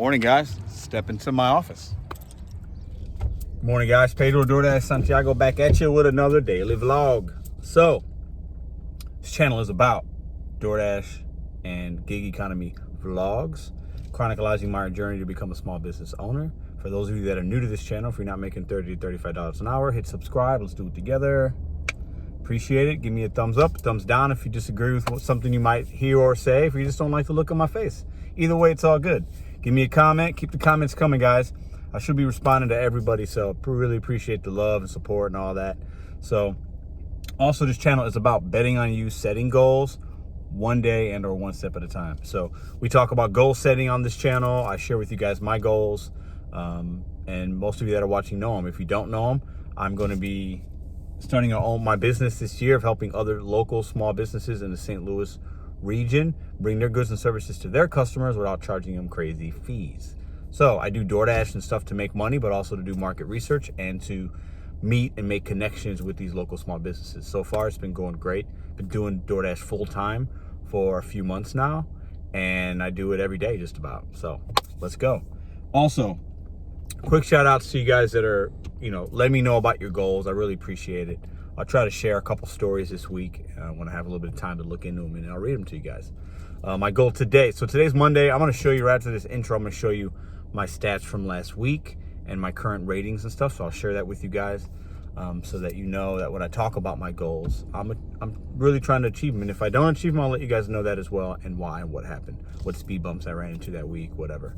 Morning, guys. Step into my office. Morning, guys. Pedro DoorDash Santiago back at you with another daily vlog. So, this channel is about DoorDash and gig economy vlogs, chronicling my journey to become a small business owner. For those of you that are new to this channel, if you're not making $30 to $35 an hour, hit subscribe. Let's do it together. Appreciate it. Give me a thumbs up, thumbs down if you disagree with something you might hear or say, if you just don't like the look on my face. Either way, it's all good. Give me a comment. Keep the comments coming, guys. I should be responding to everybody, so really appreciate the love and support and all that. So, also, this channel is about betting on you, setting goals one day and or one step at a time. So we talk about goal setting on this channel. I share with you guys my goals, and most of you that are watching know them. If you don't know them, I'm going to be starting my business this year of helping other local small businesses in the St. Louis region bring their goods and services to their customers without charging them crazy fees. So I do DoorDash and stuff to make money, but also to do market research and to meet and make connections with these local small businesses. So far, it's been going great. Been doing DoorDash full time for a few months now, and I do it every day just about. So let's go. Also, quick shout outs to you guys that are, let me know about your goals. I really appreciate it. I'll try to share a couple stories this week when I have a little bit of time to look into them, and I'll read them to you guys. My goal today, so today's Monday. I'm going to show you right after this intro, I'm going to show you my stats from last week and my current ratings and stuff. So I'll share that with you guys so that you know that when I talk about my goals, I'm really trying to achieve them. And if I don't achieve them, I'll let you guys know that as well, and why and what happened, what speed bumps I ran into that week, whatever.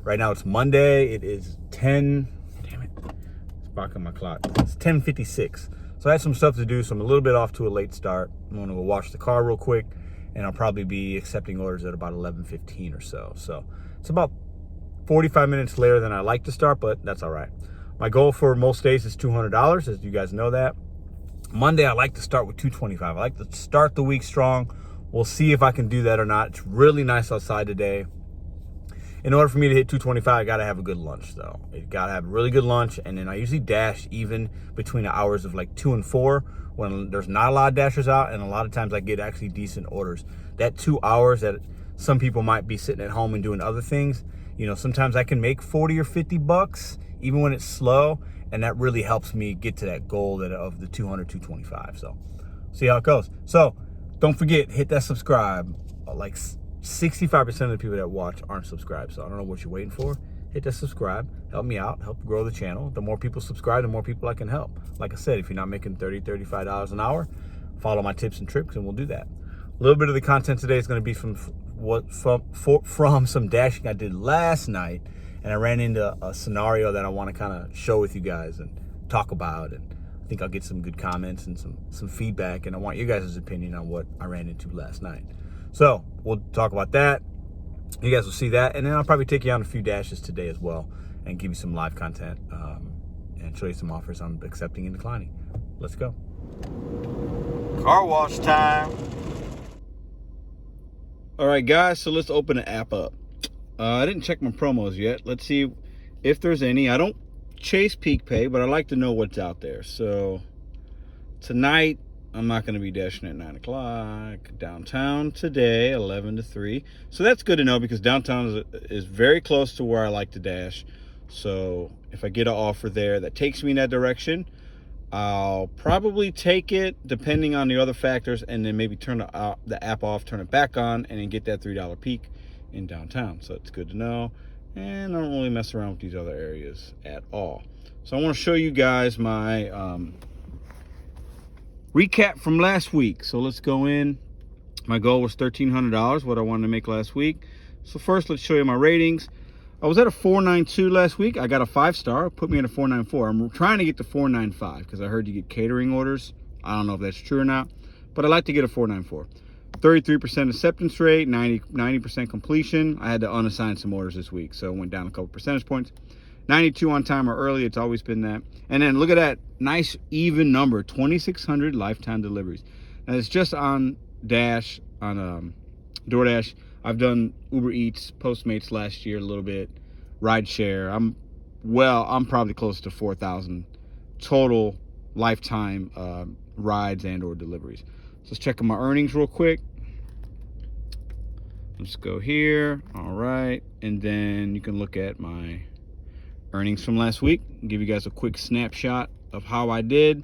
Right now it's Monday. It is 10, damn it, it's back on my clock. It's 10:56. So I had some stuff to do, so I'm a little bit off to a late start. I'm gonna go wash the car real quick, and I'll probably be accepting orders at about 11:15 or so. So it's about 45 minutes later than I like to start, but that's all right. My goal for most days is $200, as you guys know that. Monday, I like to start with $225. I like to start the week strong. We'll see if I can do that or not. It's really nice outside today. In order for me to hit $225, I gotta have a good lunch though. You gotta have a really good lunch, and then I usually dash even between the hours of like 2 and 4 when there's not a lot of dashers out, and a lot of times I get actually decent orders. That 2 hours that some people might be sitting at home and doing other things, sometimes I can make 40 or 50 bucks even when it's slow, and that really helps me get to that goal of the 200, 225. So see how it goes. So don't forget, hit that subscribe. Like 65% of the people that watch aren't subscribed, so I don't know what you're waiting for. Hit that subscribe, help me out, help grow the channel. The more people subscribe, the more people I can help. Like I said, if you're not making $30, $35 an hour, follow my tips and tricks and we'll do that. A little bit of the content today is going to be from some dashing I did last night, and I ran into a scenario that I want to kind of show with you guys and talk about, and I think I'll get some good comments and some feedback, and I want you guys' opinion on what I ran into last night. So we'll talk about that. You guys will see that, and then I'll probably take you on a few dashes today as well and give you some live content and show you some offers I'm accepting and declining. Let's go. Car wash time. All right, guys, so let's open the app up. I didn't check my promos yet. Let's see if there's any. I don't chase peak pay, but I like to know what's out there. So tonight, I'm not going to be dashing at 9 o'clock. Downtown today, 11 to 3. So that's good to know, because downtown is very close to where I like to dash. So if I get an offer there that takes me in that direction, I'll probably take it, depending on the other factors, and then maybe turn the app off, turn it back on, and then get that $3 peak in downtown. So it's good to know. And I don't really mess around with these other areas at all. So I want to show you guys my recap from last week. So let's go in. My goal was $1,300, what I wanted to make last week. So first, let's show you my ratings. I was at a 4.92 last week. I got a 5-star, put me at a 4.94. I'm trying to get to 4.95 because I heard you get catering orders. I don't know if that's true or not, but I like to get a 4.94. 33% acceptance rate, 90% completion. I had to unassign some orders this week, so it went down a couple percentage points. 92 on time or early. It's always been that. And then look at that nice even number, 2,600 lifetime deliveries. And it's just on DoorDash. I've done Uber Eats, Postmates last year a little bit, rideshare. I'm probably close to 4,000 total lifetime rides and or deliveries. So let's check my earnings real quick. Let's go here. All right. And then you can look at my earnings from last week. Give you guys a quick snapshot of how I did.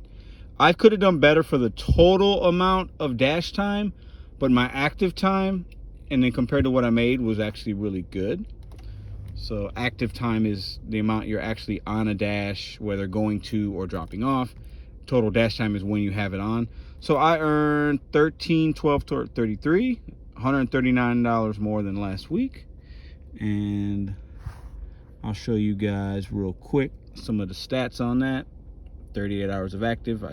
I could have done better for the total amount of dash time, but my active time, and then compared to what I made, was actually really good. So active time is the amount you're actually on a dash, whether going to or dropping off. Total dash time is when you have it on. So I earned 13, 12, 33, $139 more than last week. And I'll show you guys real quick some of the stats on that. 38 hours of active.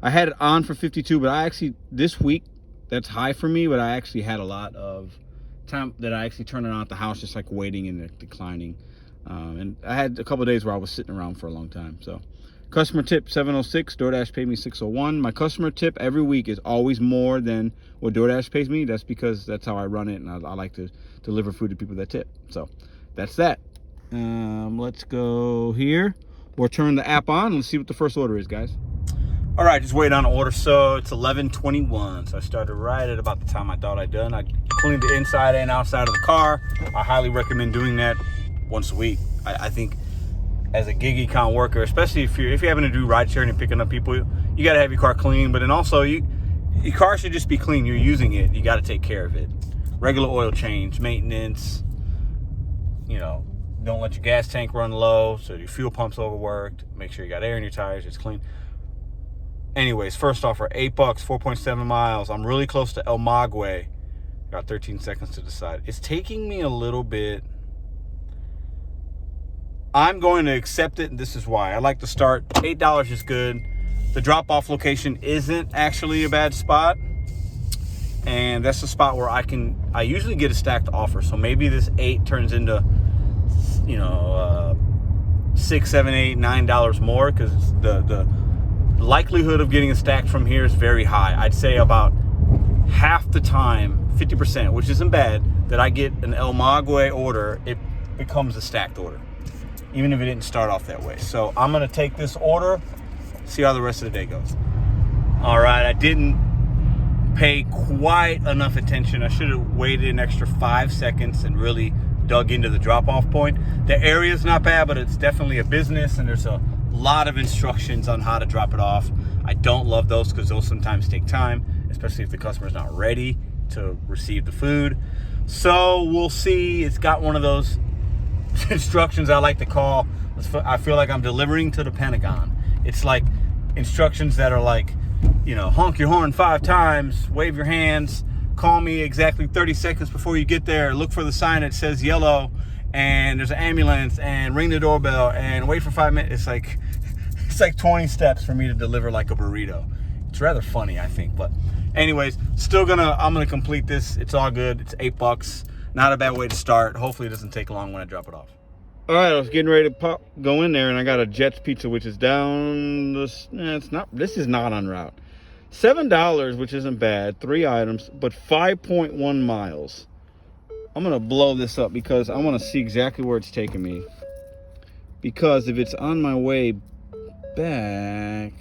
I had it on for 52, but I actually, this week, that's high for me, but I actually had a lot of time that I actually turned it on at the house, just like waiting and declining. And I had a couple of days where I was sitting around for a long time. So customer tip 706, DoorDash paid me 601. My customer tip every week is always more than what DoorDash pays me. That's because that's how I run it, and I like to deliver food to people that tip. So that's that. Let's go here. We'll turn the app on. Let's see what the first order is, guys. All right, just waiting on an order. So it's 11:21. So I started right at about the time I thought I'd done. I cleaned the inside and outside of the car. I highly recommend doing that once a week. I think as a gig econ worker, especially if you're having to do ride sharing and picking up people, you got to have your car clean. But then also, your car should just be clean. You're using it. You got to take care of it. Regular oil change, maintenance. You know, don't let your gas tank run low, so your fuel pump's overworked. Make sure you got air in your tires. It's clean. Anyways, first offer, $8, 4.7 miles. I'm really close to El Maguey. Got 13 seconds to decide. It's taking me a little bit. I'm going to accept it, and this is why. I like to start. $8 is good. The drop-off location isn't actually a bad spot. And that's the spot where I usually get a stacked offer. So maybe this 8 turns into, you know, $6, $7, $8, $9 more, because the likelihood of getting a stack from here is very high. I'd say about half the time, 50%, which isn't bad, that I get an El Maguey order, it becomes a stacked order, even if it didn't start off that way. So I'm gonna take this order, see how the rest of the day goes. All right, I didn't pay quite enough attention. I should have waited an extra 5 seconds and really dug into the drop-off point. The area is not bad, but it's definitely a business, and there's a lot of instructions on how to drop it off. I don't love those because those sometimes take time, especially if the customer's not ready to receive the food. So we'll see. It's got one of those instructions I like to call, I feel like I'm delivering to the Pentagon. It's like instructions that are like, you know, honk your horn 5 times, wave your hands, call me exactly 30 seconds before you get there, look for the sign that says yellow, and there's an ambulance, and ring the doorbell, and wait for 5 minutes. It's like 20 steps for me to deliver like a burrito. It's rather funny, I think. But anyways, I'm gonna complete this. It's all good. It's $8. Not a bad way to start. Hopefully it doesn't take long when I drop it off. All right, I was getting ready to go in there, and I got a Jets pizza, which is down. This is not en route. $7, which isn't bad. 3 items, but 5.1 miles. I'm gonna blow this up because I want to see exactly where it's taking me. Because if it's on my way back,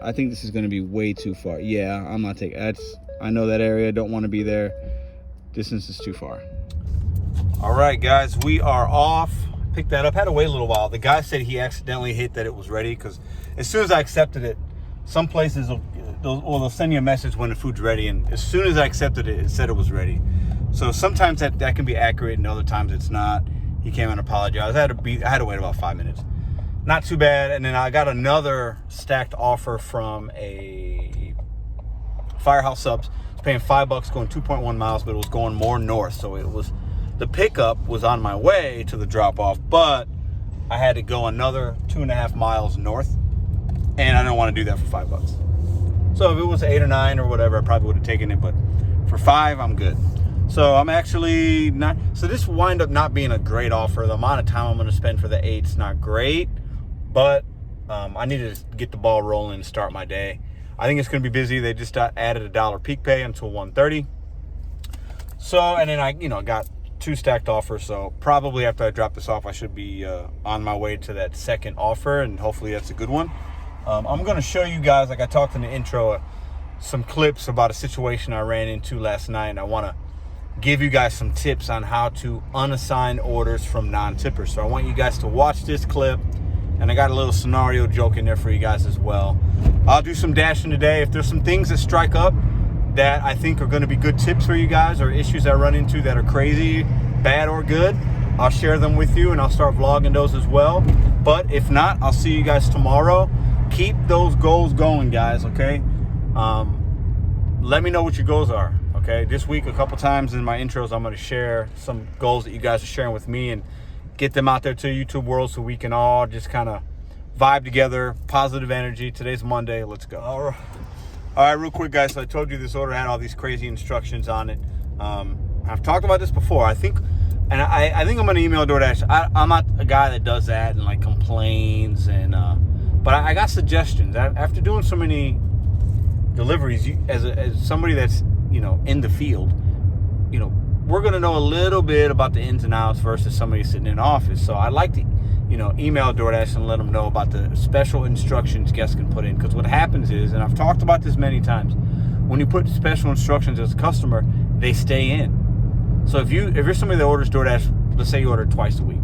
I think this is gonna be way too far. Yeah, I'm not taking. I know that area. Don't want to be there. Distance is too far. All right, guys, we are off. Picked that up. Had to wait a little while. The guy said he accidentally hit that it was ready, because as soon as I accepted it, some places they'll send you a message when the food's ready, and as soon as I accepted it, it said it was ready. So sometimes that can be accurate, and other times it's not. He came and apologized. I had to wait about 5 minutes. Not too bad. And then I got another stacked offer from a Firehouse Subs. I was paying $5 going 2.1 miles, but it was going more north. So the pickup was on my way to the drop off, but I had to go another 2.5 miles north, and I don't want to do that for $5. So if it was 8 or 9 or whatever, I probably would have taken it, but for 5, I'm good. So I'm actually not, so this wind up not being a great offer. The amount of time I'm going to spend for the 8's not great, but I need to get the ball rolling and start my day. I think it's going to be busy. They just added $1 peak pay until 1:30. So, and then I got 2 stacked offers. So probably after I drop this off, I should be on my way to that second offer, and hopefully that's a good one. I'm going to show you guys, like I talked in the intro, some clips about a situation I ran into last night, and I want to give you guys some tips on how to unassign orders from non-tippers. So I want you guys to watch this clip, and I got a little scenario joke in there for you guys as well. I'll do some dashing today. If there's some things that strike up that I think are going to be good tips for you guys, or issues I run into that are crazy, bad or good, I'll share them with you, and I'll start vlogging those as well. But if not, I'll see you guys tomorrow. Keep those goals going, guys, okay? Let me know what your goals are, okay? This week, a couple times in my intros, I'm going to share some goals that you guys are sharing with me and get them out there to the YouTube world so we can all just kind of vibe together, positive energy. Today's Monday. Let's go. All right, real quick, guys. So I told you this order had all these crazy instructions on it. I've talked about this before. I think I'm going to email DoorDash. I'm not a guy that does that and like complains, but I got suggestions. After doing so many deliveries, as somebody that's in the field, we're going to know a little bit about the ins and outs versus somebody sitting in the office. So I'd like to email DoorDash and let them know about the special instructions guests can put in. Because what happens is, and I've talked about this many times, when you put special instructions as a customer, they stay in. So if you're somebody that orders DoorDash, let's say you order twice a week,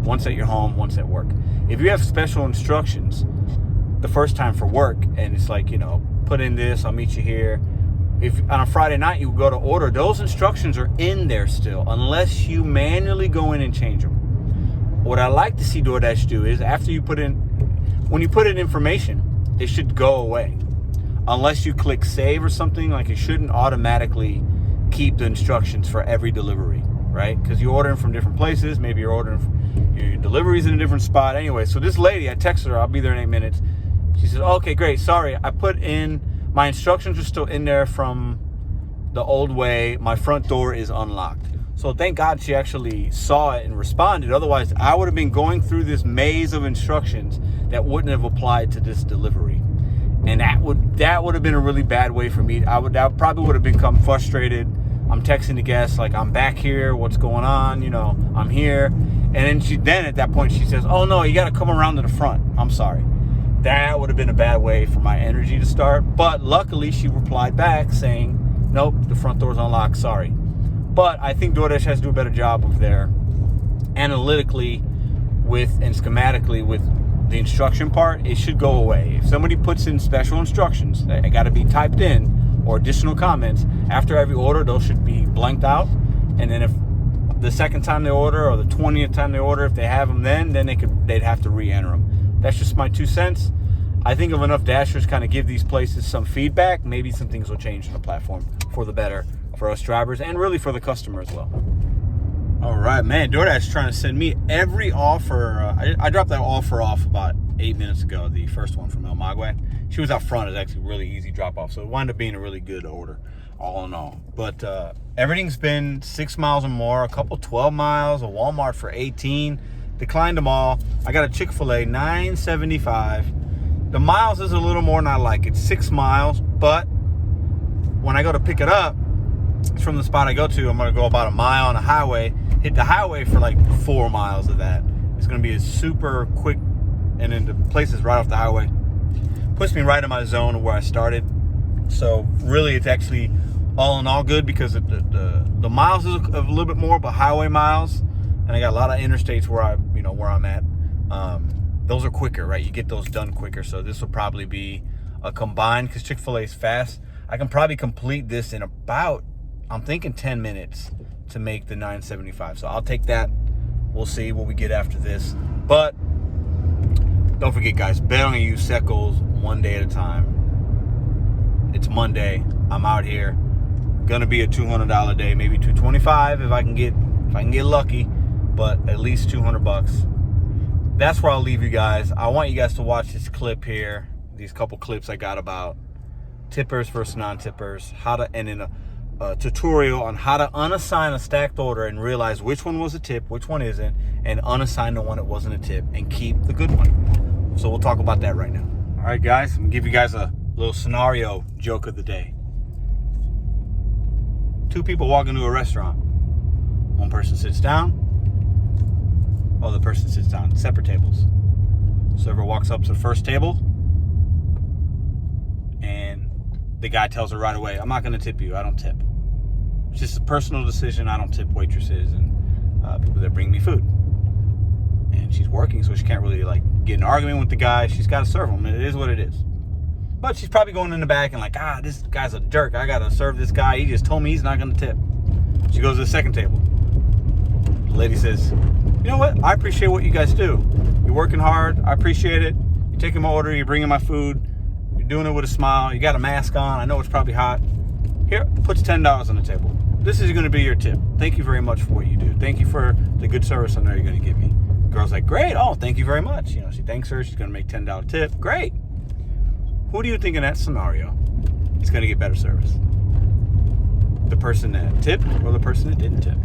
once at your home, once at work. If you have special instructions the first time for work, and it's like, put in this, I'll meet you here. If on a Friday night you go to order, those instructions are in there still, unless you manually go in and change them. What I like to see DoorDash do is when you put in information, it should go away. Unless you click save or something, like it shouldn't automatically keep the instructions for every delivery, right? Because you're ordering from different places. Maybe you're ordering your deliveries in a different spot. Anyway, so this lady, I texted her, I'll be there in 8 minutes. She says, okay, great. Sorry, I put in, my instructions are still in there from the old way. My front door is unlocked. So thank God she actually saw it and responded. Otherwise, I would have been going through this maze of instructions that wouldn't have applied to this delivery. And that would have been a really bad way for me. That probably would have become frustrated. I'm texting the guests like, I'm back here. What's going on? I'm here. And then at that point she says, oh no, you got to come around to the front. I'm sorry. That would have been a bad way for my energy to start. But luckily she replied back saying, nope, the front door's unlocked. Sorry. But I think DoorDash has to do a better job of their analytically and schematically with the instruction part. It should go away. If somebody puts in special instructions that got to be typed in, or additional comments after every order, those should be blanked out. And then if the second time they order or the 20th time they order, if they have them, then they'd have to re-enter them. That's just my 2 cents. I think if enough dashers kind of give these places some feedback, maybe some things will change on the platform for the better for us drivers and really for the customer as well. All right, man, DoorDash trying to send me every offer. I dropped that offer off about 8 minutes ago, the first one from El Maguey. She was out front. It's actually a really easy drop off, so it wound up being a really good order all in all. But everything's been 6 miles or more, a couple 12 miles, a Walmart for 18. Declined them all. I got a Chick-fil-A, $9.75. The miles is a little more than I like. It's 6 miles, but when I go to pick it up, it's from the spot I go to. I'm going to go about a mile on a highway, hit the highway for like 4 miles of that. It's going to be a super quick, and then the place is right off the highway. Puts me right in my zone where I started. So really, it's actually all in all good because the miles is a little bit more, but highway miles, and I got a lot of interstates where I'm at. Those are quicker, right? You get those done quicker. So this will probably be a combined, because Chick-fil-A is fast. I can probably complete this in about, I'm thinking 10 minutes to make the $9.75. So I'll take that. We'll see what we get after this. But don't forget, guys, bet on you Secos one day at a time. It's Monday. I'm out here. Gonna be a $200 day, maybe $225 if I can get lucky, but at least $200. That's where I'll leave you guys. I want you guys to watch this clip here. These couple clips I got about tippers versus non-tippers, and then a tutorial on how to unassign a stacked order and realize which one was a tip, which one isn't, and unassign the one that wasn't a tip and keep the good one. So we'll talk about that right now. All right, guys, I'm gonna give you guys a little scenario joke of the day. 2 people walk into a restaurant. One person sits down, other person sits down, separate tables. Server walks up to the first table, and the guy tells her right away, I'm not gonna tip you, I don't tip. It's just a personal decision. I don't tip waitresses and people that bring me food. And she's working, so she can't really like get an argument with the guy. She's got to serve him, and it is what it is. But she's probably going in the back and like, this guy's a jerk. I got to serve this guy. He just told me he's not going to tip. She goes to the second table. The lady says, you know what? I appreciate what you guys do. You're working hard. I appreciate it. You're taking my order. You're bringing my food. You're doing it with a smile. You got a mask on. I know it's probably hot. Here, puts $10 on the table. This is going to be your tip. Thank you very much for what you do. Thank you for the good service I know you're going to give me. The girl's like, great. Oh, thank you very much. You know, she thanks her. She's going to make $10 tip. Great. Who do you think in that scenario is going to get better service? The person that tipped or the person that didn't tip?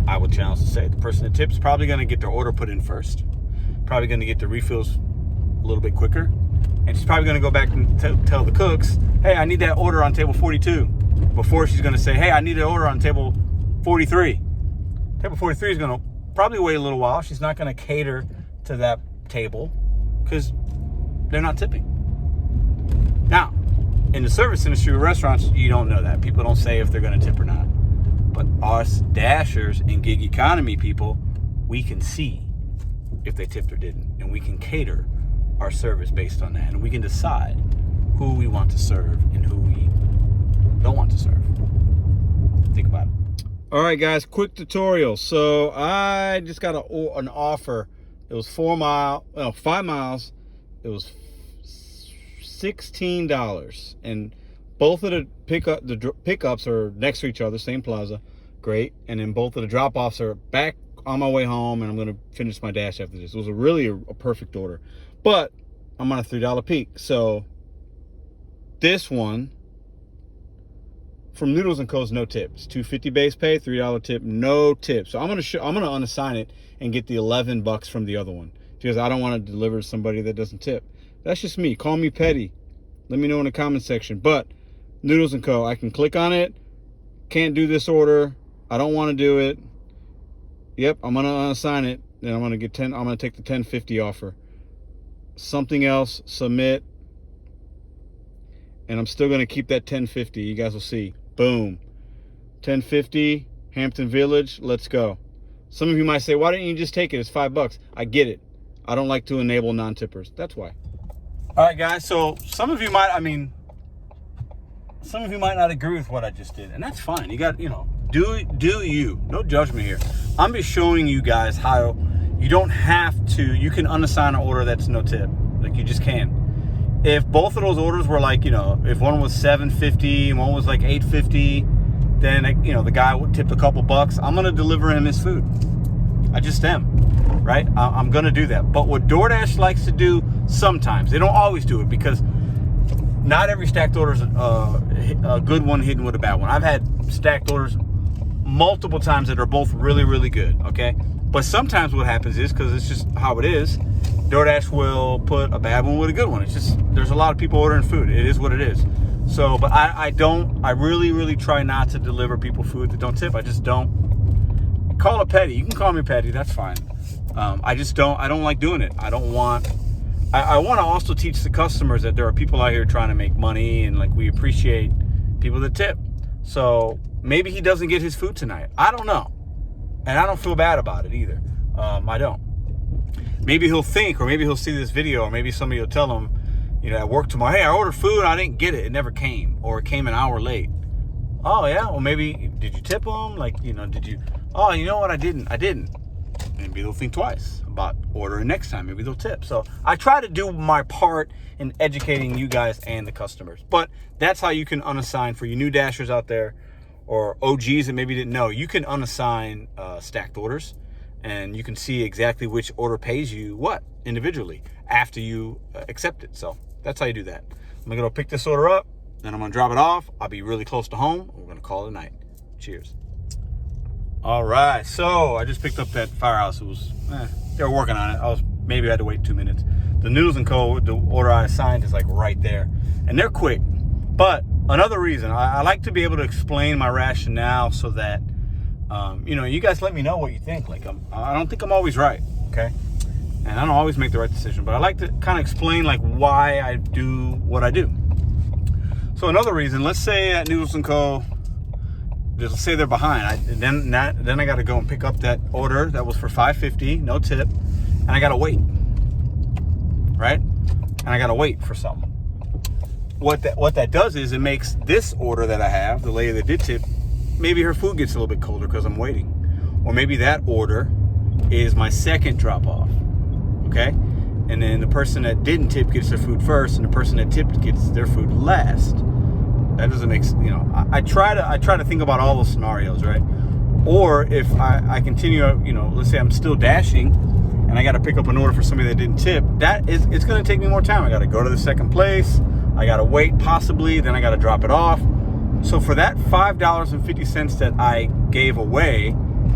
I would challenge to say the person that tips is probably going to get their order put in first. Probably going to get the refills a little bit quicker. And she's probably going to go back and tell the cooks, hey, I need that order on table 42. Before she's going to say, hey, I need an order on table 43. Table 43 is going to probably wait a little while. She's not going to cater to that table because they're not tipping. Now, in the service industry with restaurants, you don't know that. People don't say if they're going to tip or not. But us dashers and gig economy people, we can see if they tipped or didn't. And we can cater our service based on that. And we can decide who we want to serve and who we don't want to serve. Think about it. All right, guys, quick tutorial. So I just got an offer. It was 5 miles. It was $16, and both of the pickups are next to each other, same plaza. Great. And then both of the drop-offs are back on my way home, and I'm going to finish my dash after this. It was really a perfect order, but I'm on a $3 peak. So this one from Noodles & Co.'s no tips. $2.50 base pay, $3 tip, no tip. So I'm gonna unassign it and get the $11 from the other one because I don't want to deliver to somebody that doesn't tip. That's just me. Call me petty. Let me know in the comment section. But Noodles & Co., I can click on it. Can't do this order. I don't want to do it. Yep, I'm gonna unassign it. Then I'm gonna take the $10.50 offer. Something else, submit. And I'm still gonna keep that $10.50. You guys will see. Boom. $10.50, Hampton Village, let's go. Some of you might say, why didn't you just take it? It's $5. I get it. I don't like to enable non-tippers. That's why. All right, guys. So some of you might not agree with what I just did. And that's fine. You got, do you. No judgment here. I'm just showing you guys how you don't have to, you can unassign an order that's no tip. Like you just can. If both of those orders were like, if one was $7.50 and one was like $8.50, then, the guy would tip a couple bucks. I'm going to deliver him his food. I just am, right? I'm going to do that. But what DoorDash likes to do sometimes, they don't always do it because not every stacked order is a good one hidden with a bad one. I've had stacked orders multiple times that are both really, really good, okay? But sometimes what happens is, because it's just how it is, DoorDash will put a bad one with a good one. It's just, there's a lot of people ordering food. It is what it is. So, but I really, really try not to deliver people food that don't tip. I just don't. Call it petty. You can call me petty. That's fine. I don't like doing it. I want to also teach the customers that there are people out here trying to make money, and like we appreciate people that tip. So maybe he doesn't get his food tonight. I don't know. And I don't feel bad about it either. I don't. Maybe he'll think, or maybe he'll see this video, or maybe somebody will tell him, at work tomorrow, hey, I ordered food and I didn't get it. It never came, or it came an hour late. Oh yeah, well maybe, did you tip him? Like, did you, oh, you know what, I didn't. Maybe they'll think twice about ordering next time. Maybe they'll tip. So I try to do my part in educating you guys and the customers. But that's how you can unassign for you new dashers out there, or OGs that maybe didn't know. You can unassign stacked orders, and you can see exactly which order pays you what individually after you accept it. So that's how you do that. I'm gonna go pick this order up, then I'm gonna drop it off. I'll be really close to home. We're gonna call it a night. Cheers. All right, so I just picked up that Firehouse. It was, they were working on it. Maybe I had to wait 2 minutes. The Noodles & Co., the order I assigned is like right there, and they're quick. But another reason, I like to be able to explain my rationale so that, you guys let me know what you think. Like, I don't think I'm always right, okay? And I don't always make the right decision, but I like to kind of explain like why I do what I do. So another reason, let's say at Noodles & Co., Just say they're behind. Then I got to go and pick up that order that was for $5.50, no tip, and I got to wait, right? And I got to wait for something. What that does is it makes this order that I have, the lady that did tip, maybe her food gets a little bit colder because I'm waiting. Or maybe that order is my second drop off, okay? And then the person that didn't tip gets their food first, and the person that tipped gets their food last. That doesn't make, I try to think about all those scenarios, right? Or if I continue, let's say I'm still dashing and I got to pick up an order for somebody that didn't tip, it's going to take me more time. I got to go to the second place. I got to wait possibly, then I got to drop it off. So for that $5.50 that I gave away,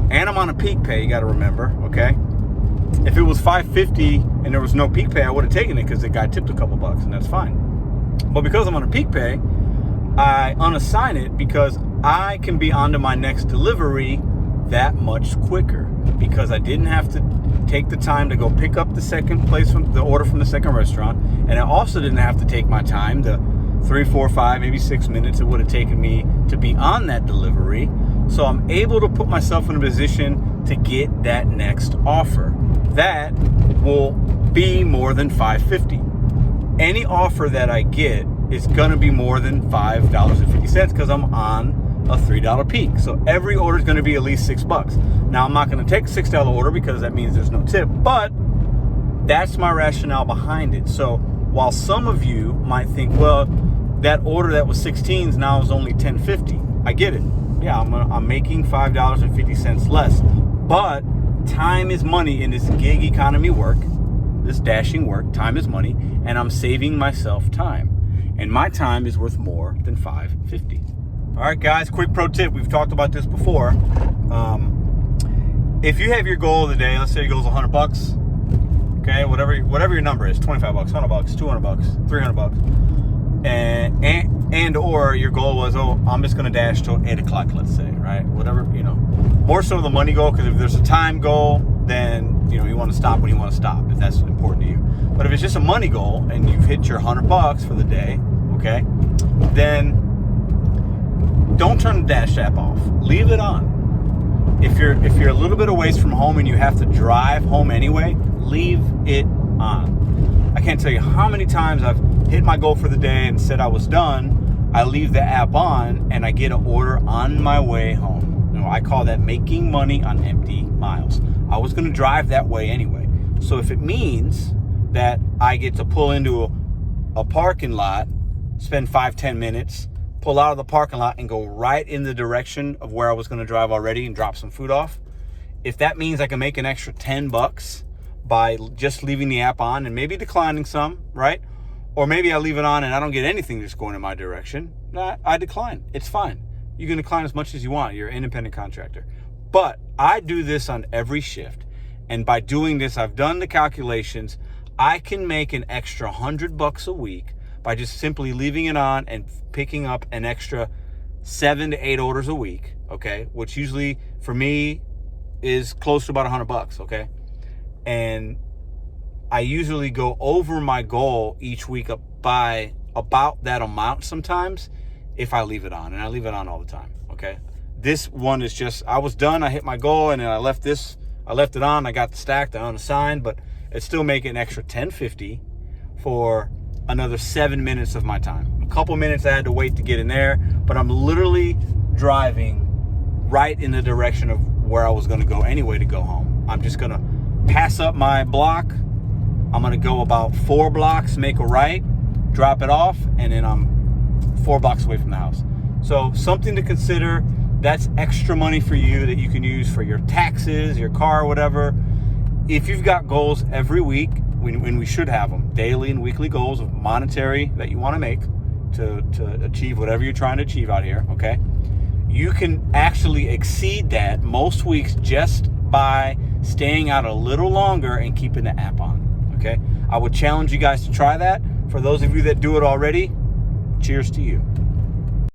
and I'm on a peak pay, you got to remember, okay? If it was $5.50 and there was no peak pay, I would have taken it because the guy tipped a couple bucks, and that's fine. But because I'm on a peak pay, I unassign it because I can be onto my next delivery that much quicker because I didn't have to take the time to go pick up the second place from the order from the second restaurant, and I also didn't have to take my time, the 3, 4, 5, maybe 6 minutes it would have taken me to be on that delivery. So I'm able to put myself in a position to get that next offer. That will be more than $5.50. Any offer that I get is going to be more than $5.50 because I'm on a $3 peak. So every order is going to be at least $6. Now I'm not going to take a $6 order because that means there's no tip, but that's my rationale behind it. So while some of you might think, well, that order that was 16s now is only $10.50. I get it. Yeah, I'm making $5.50 less, but time is money in this gig economy work, this dashing work. Time is money, and I'm saving myself time, and my time is worth more than $5.50. All right, guys, quick pro tip. We've talked about this before. If you have your goal of the day, let's say your goal is $100, okay, whatever your number is, $25, $100, $200, $300, and or your goal was, I'm just gonna dash till 8 o'clock, let's say, right? Whatever, more so the money goal, because if there's a time goal, then you want to stop when you want to stop, if that's important to you. But if it's just a money goal and you've hit your $100 for the day, okay, then don't turn the Dash app off. Leave it on. If you're a little bit away from home and you have to drive home anyway, leave it on. I can't tell you how many times I've hit my goal for the day and said I was done. I leave the app on and I get an order on my way home. I call that making money on empty miles. I was going to drive that way anyway. So if it means that I get to pull into a parking lot, spend 5-10 minutes, pull out of the parking lot and go right in the direction of where I was going to drive already and drop some food off, if that means I can make an extra $10 by just leaving the app on and maybe declining some, right? Or maybe I leave it on and I don't get anything just going in my direction, I decline. It's fine. You can decline as much as you want. You're an independent contractor. But I do this on every shift. And by doing this, I've done the calculations. I can make an extra $100 a week by just simply leaving it on and picking up an extra 7 to 8 orders a week, okay? Which usually for me is close to about $100, okay? And I usually go over my goal each week up by about that amount sometimes if I leave it on, and I leave it on all the time, okay? This one is just, I was done, I hit my goal, and then I left it on, I got the stacked, I unassigned, but it's still making an extra $10.50 for another 7 minutes of my time. A couple minutes I had to wait to get in there, but I'm literally driving right in the direction of where I was gonna go anyway to go home. I'm just gonna pass up my block, I'm gonna go about 4 blocks, make a right, drop it off, and then I'm 4 blocks away from the house. So something to consider. That's extra money for you that you can use for your taxes, your car, whatever. If you've got goals every week, when we should have them, daily and weekly goals of monetary that you want to make to achieve whatever you're trying to achieve out here, okay? You can actually exceed that most weeks just by staying out a little longer and keeping the app on, okay? I would challenge you guys to try that. For those of you that do it already, cheers to you.